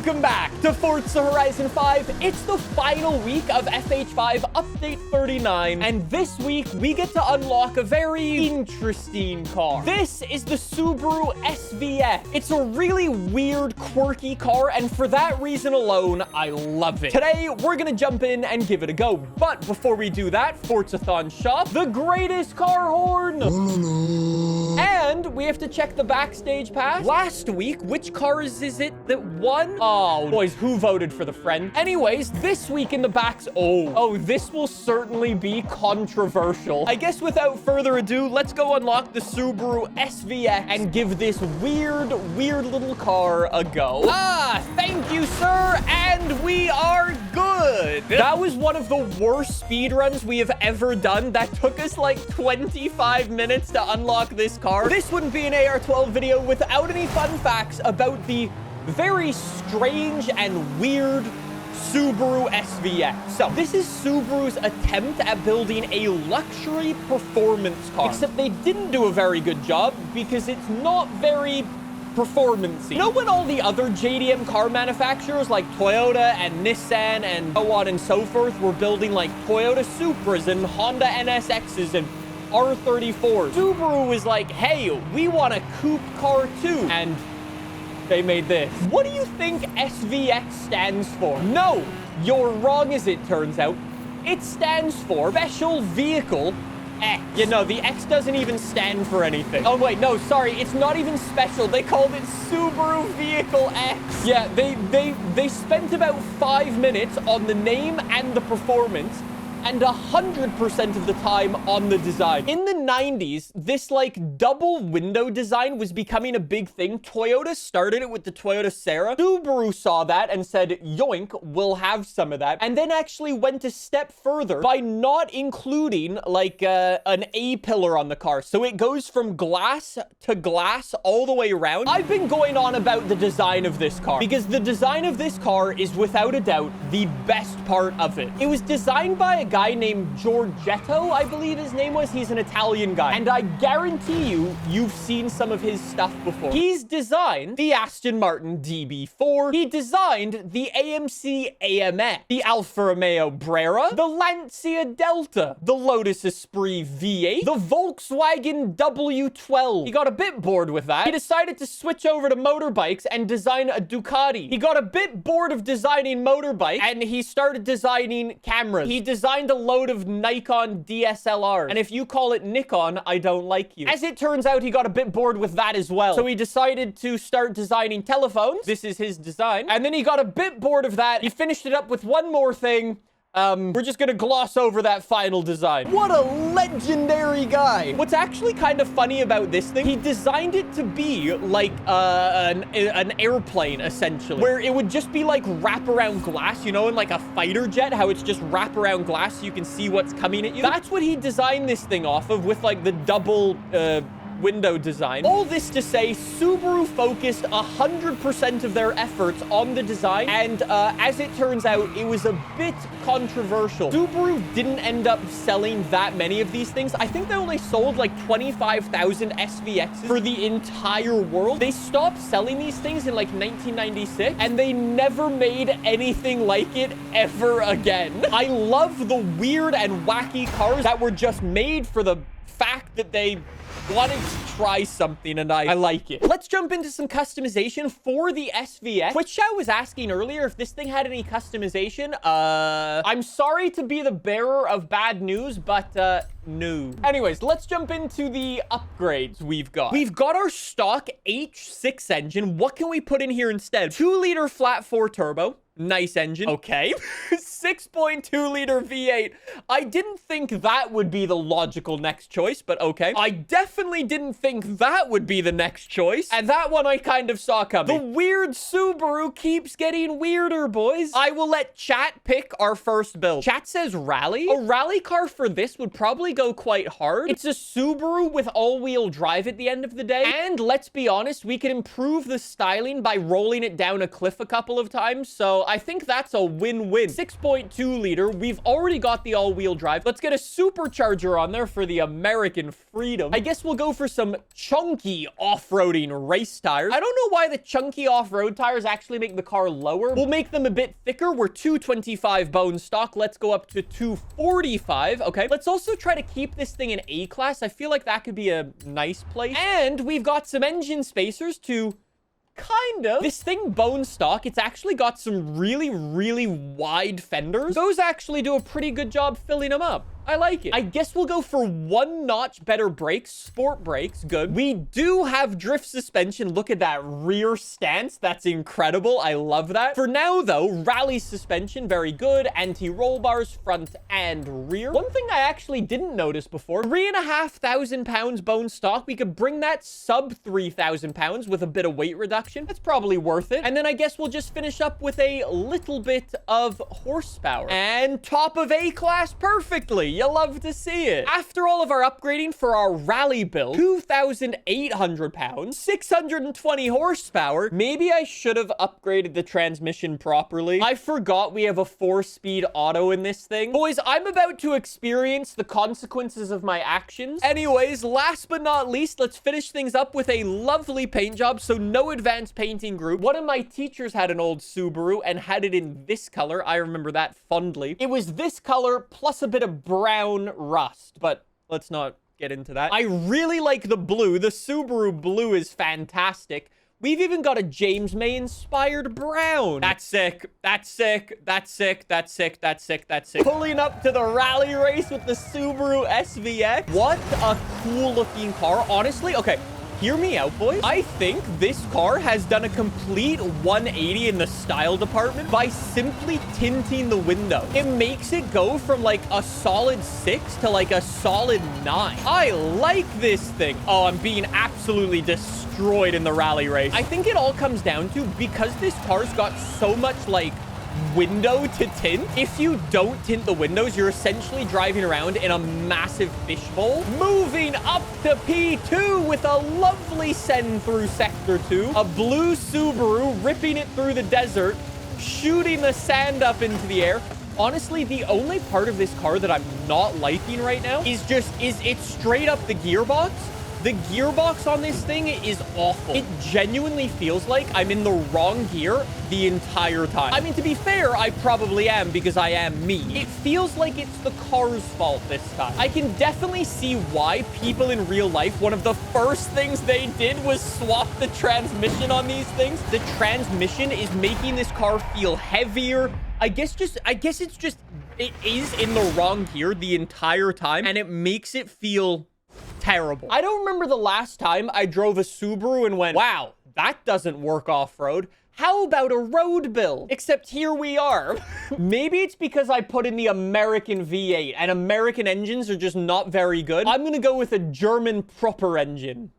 Welcome back to Forza Horizon 5. It's the final week of FH5 Update 39, and this week we get to unlock a very interesting car. This is the Subaru SVX. It's a really weird, quirky car, and for that reason alone, I love it. Today, we're gonna jump in and give it a go. But before we do that, Forzathon Shop, the greatest car horn! And we have to check the backstage pass. Last week, which cars is it that won? Oh, boys, who voted for the friend? Anyways, this week in the backs... Oh, this will certainly be controversial. I guess without further ado, let's go unlock the Subaru SVX and give this weird little car a go. Thank you, sir, and we are good. That was one of the worst speed runs we have ever done. That took us like 25 minutes to unlock this car. This wouldn't be an AR12 video without any fun facts about the very strange and weird Subaru SVX. So this is Subaru's attempt at building a luxury performance car, except they didn't do a very good job because it's not very performance-y. You know when all the other JDM car manufacturers like Toyota and Nissan and so on and so forth were building like Toyota Supras and Honda NSXs and R34s? Subaru was like, hey, we want a coupe car too. And they made this. What do you think SVX stands for? No, you're wrong as it turns out. It stands for Special Vehicle X. You know, the X doesn't even stand for anything. Oh, wait, no, sorry. It's not even special. They called it Subaru Vehicle X. Yeah, they spent about 5 minutes on the name and the performance, and 100% of the time on the design. In the 90s, this like double window design was becoming a big thing. Toyota started it with the Toyota Sera. Subaru saw that and said, yoink, we'll have some of that. And then actually went a step further by not including like an A-pillar on the car. So it goes from glass to glass all the way around. I've been going on about the design of this car because the design of this car is without a doubt the best part of it. It was designed by a guy named Giorgetto, I believe his name was. He's an Italian guy, and I guarantee you've seen some of his stuff before. He's designed the Aston Martin DB4. He designed the AMC AMX, the Alfa Romeo Brera, the Lancia Delta, the Lotus Esprit V8, the Volkswagen W12. He got a bit bored with that. He decided to switch over to motorbikes and design a Ducati. He got a bit bored of designing motorbikes, and he started designing cameras. He designed a load of Nikon DSLRs. And if you call it Nikon, I don't like you. As it turns out, he got a bit bored with that as well. So he decided to start designing telephones. This is his design. And then he got a bit bored of that. He finished it up with one more thing. We're just gonna gloss over that final design. What a legendary guy. What's actually kind of funny about this thing, he designed it to be like an airplane, essentially, where it would just be like wraparound glass, you know, in like a fighter jet, how it's just wraparound glass so you can see what's coming at you. That's what he designed this thing off of, with like the double window design. All this to say, Subaru focused 100% of their efforts on the design, and as it turns out, it was a bit controversial. Subaru didn't end up selling that many of these things. I think they only sold like 25,000 SVXs for the entire world. They stopped selling these things in like 1996, and they never made anything like it ever again. I love the weird and wacky cars that were just made for the fact that they wanted to try something, and I like it. Let's jump into some customization for the SVX. Which I was asking earlier if this thing had any customization. I'm sorry to be the bearer of bad news, but no. Anyways, let's jump into the upgrades we've got. We've got our stock H6 engine. What can we put in here instead? 2-liter flat 4 turbo. Nice engine. Okay. 6.2 liter V8. I didn't think that would be the logical next choice, but okay. I definitely didn't think that would be the next choice. And that one I kind of saw coming. The weird Subaru keeps getting weirder, boys. I will let chat pick our first build. Chat says rally. A rally car for this would probably go quite hard. It's a Subaru with all-wheel drive at the end of the day. And let's be honest, we can improve the styling by rolling it down a cliff a couple of times. So I think that's a win-win. 6.2 3.2 liter. We've already got the all-wheel drive. Let's get a supercharger on there for the American freedom. I guess we'll go for some chunky off-roading race tires. I don't know why the chunky off-road tires actually make the car lower. We'll make them a bit thicker. We're 225 bone stock. Let's go up to 245. Okay, let's also try to keep this thing in A-class. I feel like that could be a nice place. And we've got some engine spacers to kind of. This thing bone stock, it's actually got some really, really wide fenders. Those actually do a pretty good job filling them up. I like it. I guess we'll go for one notch better brakes. Sport brakes. Good. We do have drift suspension. Look at that rear stance. That's incredible. I love that. For now, though, rally suspension. Very good. Anti-roll bars, front and rear. One thing I actually didn't notice before. 3,500 pounds bone stock. We could bring that sub 3,000 pounds with a bit of weight reduction. That's probably worth it. And then I guess we'll just finish up with a little bit of horsepower. And top of A-class perfectly. You'll love to see it. After all of our upgrading for our rally build, 2,800 pounds, 620 horsepower. Maybe I should have upgraded the transmission properly. I forgot we have a 4-speed auto in this thing. Boys, I'm about to experience the consequences of my actions. Anyways, last but not least, let's finish things up with a lovely paint job. So no advanced painting group. One of my teachers had an old Subaru and had it in this color. I remember that fondly. It was this color plus a bit of brown rust, but let's not get into that. I really like the blue. The Subaru blue is fantastic. We've even got a James May inspired brown. That's sick. That's sick. That's sick. That's sick. That's sick. That's sick. Pulling up to the rally race with the Subaru SVX. What a cool looking car. Honestly, okay. Hear me out, boys. I think this car has done a complete 180 in the style department by simply tinting the window. It makes it go from like a solid 6 to like a solid 9. I like this thing. Oh, I'm being absolutely destroyed in the rally race. I think it all comes down to because this car's got so much like window to tint. If you don't tint the windows, you're essentially driving around in a massive fishbowl. Moving up to P2 with a lovely send through Sector 2. A blue Subaru ripping it through the desert, shooting the sand up into the air. Honestly, the only part of this car that I'm not liking right now is it's straight up the gearbox. The gearbox on this thing is awful. It genuinely feels like I'm in the wrong gear the entire time. I mean, to be fair, I probably am because I am me. It feels like it's the car's fault this time. I can definitely see why people in real life, one of the first things they did was swap the transmission on these things. The transmission is making this car feel heavier. I guess it's just, it is in the wrong gear the entire time, and it makes it feel terrible. I don't remember the last time I drove a Subaru and went, wow, that doesn't work off-road. How about a road build? Except here we are. Maybe it's because I put in the American V8 and American engines are just not very good. I'm gonna go with a German proper engine.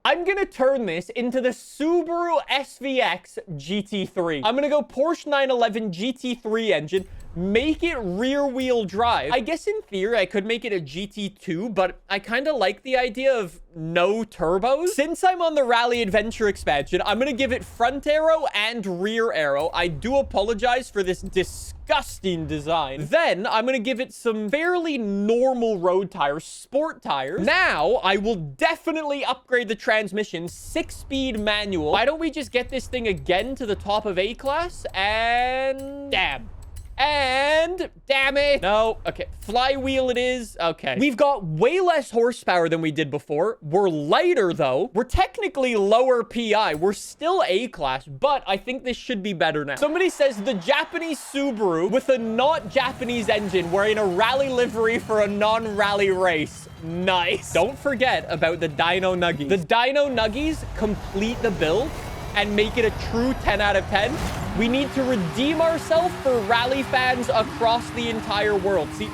I'm gonna turn this into the Subaru SVX GT3. I'm gonna go Porsche 911 GT3 engine, make it rear wheel drive. I guess in theory, I could make it a GT2, but I kind of like the idea of no turbos. Since I'm on the Rally Adventure expansion, I'm going to give it front aero and rear aero. I do apologize for this disgusting design. Then I'm going to give it some fairly normal road tires, sport tires. Now I will definitely upgrade the transmission, 6-speed manual. Why don't we just get this thing again to the top of A-class and damn. And damn it. No. Okay. Flywheel it is. Okay. We've got way less horsepower than we did before. We're lighter though. We're technically lower PI. We're still A-class, but I think this should be better now. Somebody says the Japanese Subaru with a not Japanese engine wearing a rally livery for a non-rally race. Nice. Don't forget about the Dino Nuggies. The Dino Nuggies complete the build and make it a true 10 out of 10. We need to redeem ourselves for rally fans across the entire world. See,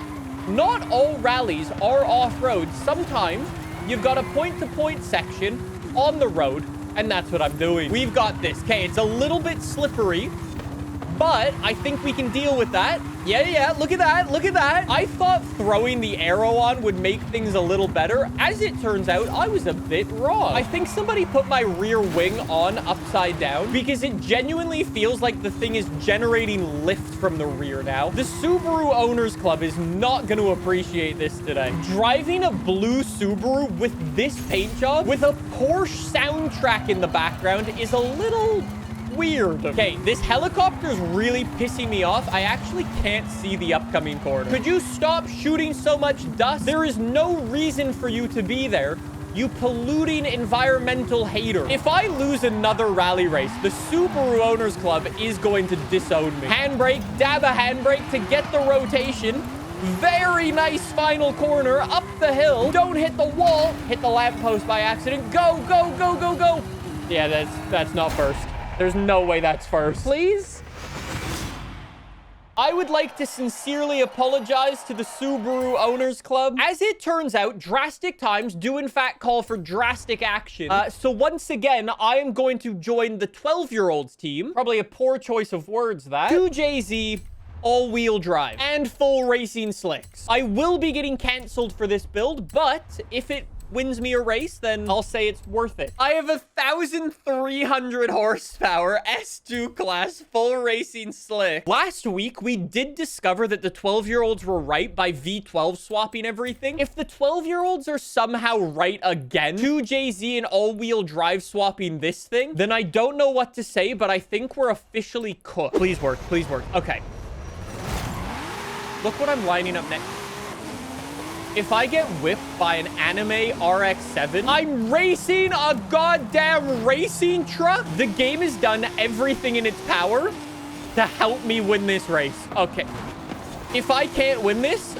not all rallies are off-road. Sometimes you've got a point-to-point section on the road, and that's what I'm doing. We've got this. Okay, it's a little bit slippery, but I think we can deal with that. Yeah, look at that. Look at that. I thought throwing the arrow on would make things a little better. As it turns out, I was a bit wrong. I think somebody put my rear wing on upside down because it genuinely feels like the thing is generating lift from the rear now. The Subaru Owners Club is not going to appreciate this today. Driving a blue Subaru with this paint job with a Porsche soundtrack in the background is a little weird. Okay, this helicopter's really pissing me off. I actually can't see the upcoming corner. Could you stop shooting so much dust? There is no reason for you to be there, you polluting environmental hater. If I lose another rally race, the Subaru Owners Club is going to disown me. Handbrake, dab a handbrake to get the rotation. Very nice final corner up the hill. Don't hit the wall. Hit the lamppost by accident. Go, go, go, go, go. Yeah, that's not first. There's no way that's first. Please? I would like to sincerely apologize to the Subaru Owners Club. As it turns out, drastic times do in fact call for drastic action. So once again, I am going to join the 12-year-olds team. Probably a poor choice of words, that. 2JZ, all-wheel drive, and full racing slicks. I will be getting cancelled for this build, but if it wins me a race, then I'll say it's worth it. I have 1,300 horsepower S2 class full racing slick. Last week, we did discover that the 12-year-olds were right by V12 swapping everything. If the 12-year-olds are somehow right again, 2JZ and all-wheel drive swapping this thing, then I don't know what to say, but I think we're officially cooked. Please work. Please work. Okay. Look what I'm lining up next. If I get whipped by an anime RX-7, I'm racing a goddamn racing truck. The game has done everything in its power to help me win this race. Okay. If I can't win this,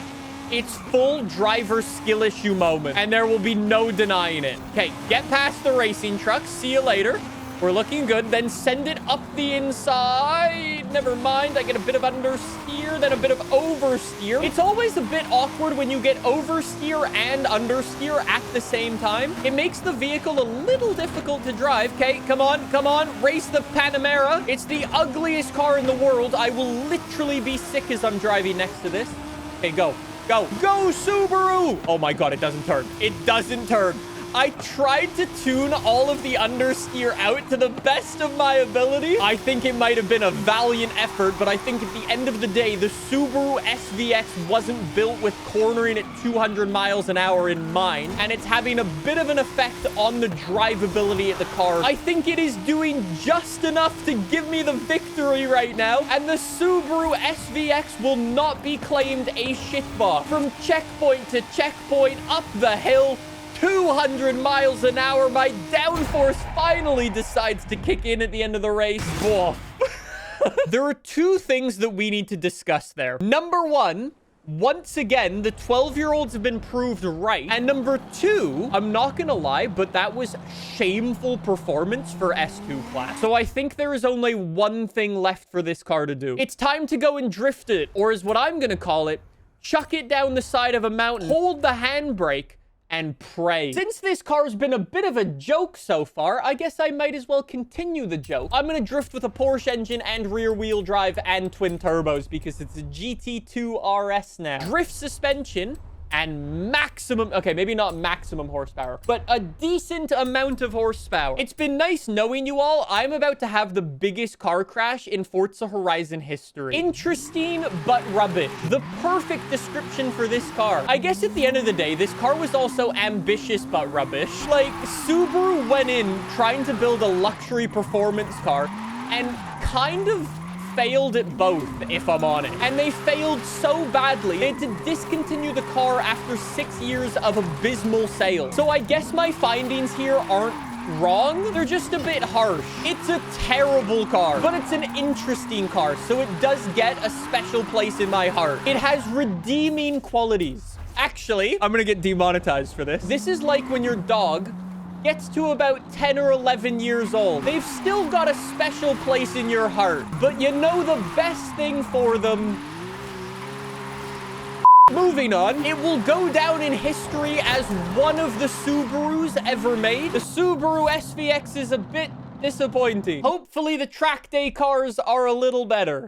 it's full driver skill issue moment, and there will be no denying it. Okay, get past the racing truck. See you later. We're looking good. Then send it up the inside. Never mind. I get a bit of understeer, then a bit of oversteer. It's always a bit awkward when you get oversteer and understeer at the same time. It makes the vehicle a little difficult to drive. Okay, come on, come on. Race the Panamera. It's the ugliest car in the world. I will literally be sick as I'm driving next to this. Okay, go. Go. Go, Subaru! Oh my god, it doesn't turn. It doesn't turn. I tried to tune all of the understeer out to the best of my ability. I think it might have been a valiant effort, but I think at the end of the day, the Subaru SVX wasn't built with cornering at 200 miles an hour in mind, and it's having a bit of an effect on the drivability of the car. I think it is doing just enough to give me the victory right now, and the Subaru SVX will not be claimed a shitbox. From checkpoint to checkpoint, up the hill, 200 miles an hour, my downforce finally decides to kick in at the end of the race. There are two things that we need to discuss there. Number one, once again, the 12-year-olds have been proved right. And number two, I'm not gonna lie, but that was shameful performance for S2 class. So I think there is only one thing left for this car to do. It's time to go and drift it, or as what I'm gonna call it, chuck it down the side of a mountain, hold the handbrake, and pray. Since this car's been a bit of a joke so far, I guess I might as well continue the joke. I'm gonna drift with a Porsche engine and rear wheel drive and twin turbos because it's a GT2 RS now. Drift suspension and maximum, okay, maybe not maximum horsepower, but a decent amount of horsepower. It's been nice knowing you all. I'm about to have the biggest car crash in Forza Horizon history. Interesting, but rubbish. The perfect description for this car. I guess at the end of the day, this car was also ambitious, but rubbish. Like, Subaru went in trying to build a luxury performance car and kind of failed at both, if I'm honest. And they failed so badly, they had to discontinue the car after 6 years of abysmal sales. So I guess my findings here aren't wrong. They're just a bit harsh. It's a terrible car, but it's an interesting car, so it does get a special place in my heart. It has redeeming qualities. Actually, I'm gonna get demonetized for this. This is like when your dog gets to about 10 or 11 years old. They've still got a special place in your heart, but you know the best thing for them. Moving on, it will go down in history as one of the Subarus ever made. The Subaru SVX is a bit disappointing. Hopefully the track day cars are a little better.